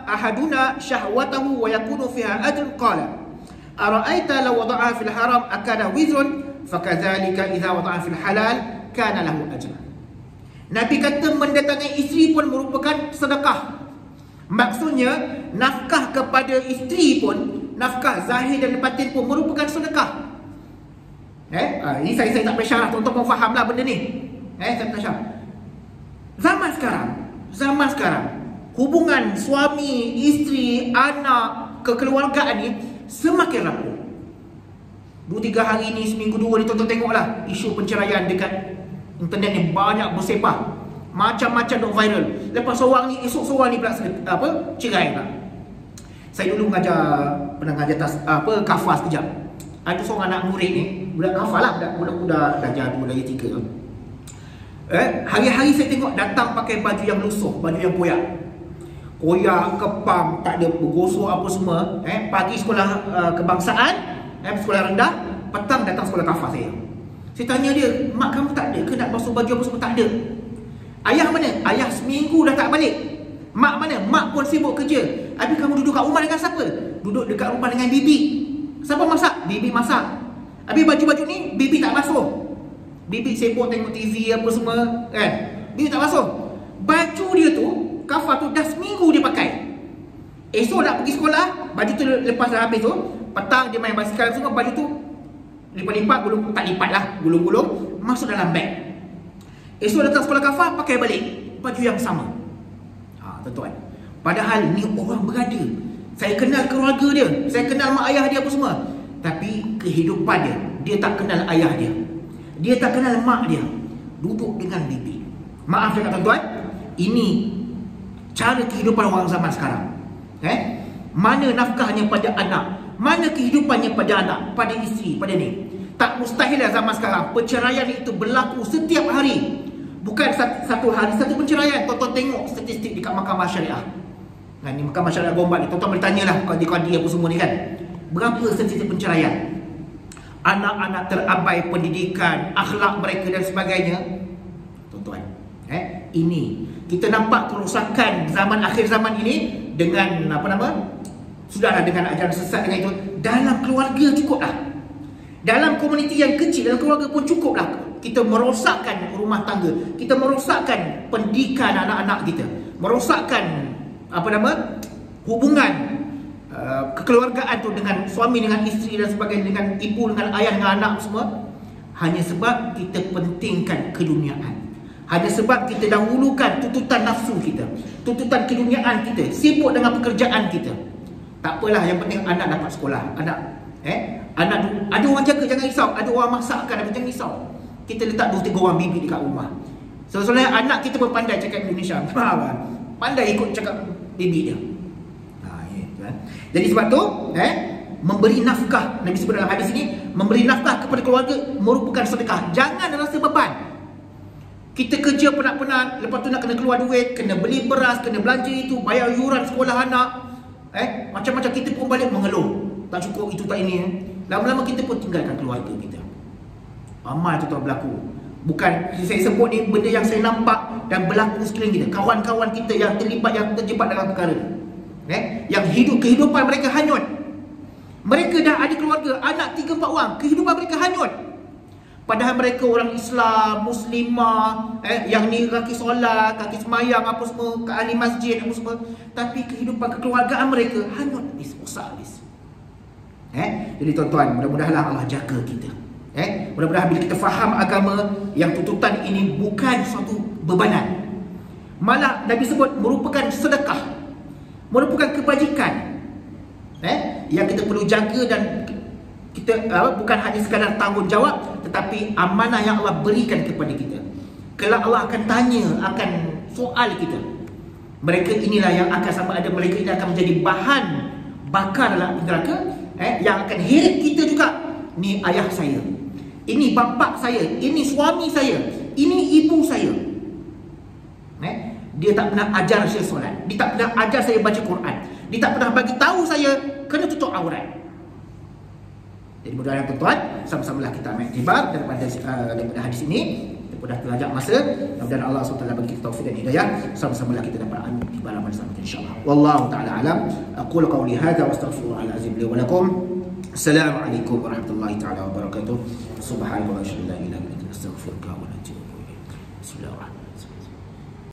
ahaduna syahwatahu wa yakunu fiha ajr. Qala ara'aita law wada'aha fil haram akana wizrun fakadzalika idza wada'aha fil halal kana lahu ajr. Nabi kata mendatangi isteri pun merupakan sedekah. Maksudnya nafkah kepada isteri pun, nafkah zahir dan batin pun merupakan sedekah. Ini saya tak boleh syarah, tuan-tuan pun faham lah benda ni. Saya tak syarah. Zaman sekarang, hubungan suami, isteri, anak, kekeluargaan ni semakin rapuh. 2-3 hari ni, seminggu 2 ni tuan-tuan tengoklah isu penceraian dekat internet ni banyak bersepah. Macam-macam dok viral. Lepas seorang ni, esok seorang ni pula cerai pula. Saya dulu pernah mengajar kafah sekejap. Ada seorang anak murid ni, budak kafah lah, budak dah jatuh lagi 3. Hari-hari saya tengok datang pakai baju yang lusuh, baju yang koyak, kepam, tak ada bergosok apa semua. Pagi sekolah kebangsaan, sekolah rendah, petang datang sekolah kafah saya. Saya tanya dia, mak kamu tak ada ke nak basuh baju apa semua? Tak ada. Ayah mana? Ayah seminggu dah tak balik. Mak mana? Mak pun sibuk kerja. Habis kamu duduk kat rumah dengan siapa? Duduk dekat rumah dengan bibi. Siapa masak? Bibi masak. Habis baju-baju ni bibi tak basuh. Bibi sibuk tengok TV apa semua kan. Bibi tak basuh. Baju dia tu, kafah tu dah seminggu dia pakai. Esok nak pergi sekolah, baju tu lepas dah habis tu, petang dia main basikal semua, baju tu lipat-lipat, tak lipat lah, gulung-gulung, masuk dalam beg. Esok datang sekolah kafah, pakai balik baju yang sama. Tuan-tuan, padahal ni orang berada. Saya kenal keluarga dia, saya kenal mak ayah dia apa semua. Tapi kehidupan dia tak kenal ayah dia, dia tak kenal mak dia. Duduk dengan bibi. Maaf cakap tuan-tuan, ini cara kehidupan orang zaman sekarang. Mana nafkahnya pada anak, mana kehidupannya pada anak, pada isteri, pada ni. Tak mustahil lah zaman sekarang perceraian itu berlaku setiap hari. Bukan satu hari satu perceraian. Tuan-tuan tengok statistik dekat mahkamah syariah. Ni mahkamah syariah Gombak ni, tuan-tuan boleh tanyalah kadi-kadi apa semua ni kan. Berapa statistik perceraian? Anak-anak terabai pendidikan, akhlak mereka dan sebagainya. Tuan-tuan, ini kita nampak kerosakan zaman akhir zaman ini dengan sudahlah dengan ajaran sesat dengan itu. Dalam keluarga cukuplah. Dalam komuniti yang kecil, dalam keluarga pun cukuplah. Kita merosakkan rumah tangga, kita merosakkan pendidikan anak-anak kita, merosakkan hubungan kekeluargaan tu dengan suami, dengan isteri dan sebagainya, dengan ibu, dengan ayah, dengan anak semua. Hanya sebab kita pentingkan keduniaan, hanya sebab kita dahulukan tuntutan nafsu kita, tuntutan keduniaan kita, sibuk dengan pekerjaan kita. Tak apalah, yang penting anak dapat sekolah. Anak ada orang jaga, jangan risau. Ada orang masakkan, jangan risau. Kita letak 2-3 orang bibi dekat rumah. Sebenarnya anak kita pun pandai cakap Indonesia. Pandai ikut cakap bibi dia. Jadi sebab tu memberi nafkah, Nabi sebut dalam hadis ini, memberi nafkah kepada keluarga merupakan sedekah. Jangan rasa beban. Kita kerja penat-penat, lepas tu nak kena keluar duit, kena beli beras, kena belanja itu, bayar yuran sekolah anak, macam-macam. Kita pun balik mengeluh, tak cukup itu, tak ini. Lama-lama kita pun tinggalkan keluarga kita. Ramai tu berlaku. Bukan saya sebut ni benda yang saya nampak dan berlaku sekeliling kita. Kawan-kawan kita yang terlibat, yang terjebak dalam perkara ni, yang kehidupan mereka hanyut. Mereka dah ada keluarga, anak 3-4 orang, kehidupan mereka hanyut. Padahal mereka orang Islam, Muslimah, yang ni kaki solat, kaki semayang apa semua, ke ahli masjid apa semua. Tapi kehidupan kekeluargaan mereka hanyut habis, rosak habis. Jadi tuan-tuan, mudah-mudahan Allah jaga kita. Mudah-mudahan bila kita faham agama, yang tuntutan ini bukan suatu bebanan, malah Nabi sebut merupakan sedekah, merupakan kebajikan, yang kita perlu jaga. Dan kita bukan hanya sekadar tanggungjawab, tetapi amanah yang Allah berikan kepada kita. Kelak Allah akan tanya, akan soal kita. Mereka inilah yang akan, sama ada mereka ini akan menjadi bahan bakar dalam neraka, yang akan heret kita juga. Ni ayah saya, ini bapa saya, ini suami saya, ini ibu saya. Dia tak pernah ajar saya solat, dia tak pernah ajar saya baca Quran, dia tak pernah bagi tahu saya kena tutup aurat. Jadi mudah-mudahan tuan-tuan, sama-samalah kita ambil iktibar daripada hadis ini. Kita dah terlajak masa. Mudah-mudahan Allah SWT bagi kita taufik dan hidayah. Sama-samalah kita dapat ambil iktibar amal sama kita, insya-Allah. Wallahu ta'ala alam. Aqulu qawli hadha wa astaghfirullahal azim li wa lakum. Assalamualaikum warahmatullahi taala wabarakatuh. Subhanallah wa la ilaha illa anta astaghfiruka wa atubu ilaik. Bismillahirrahmanirrahim.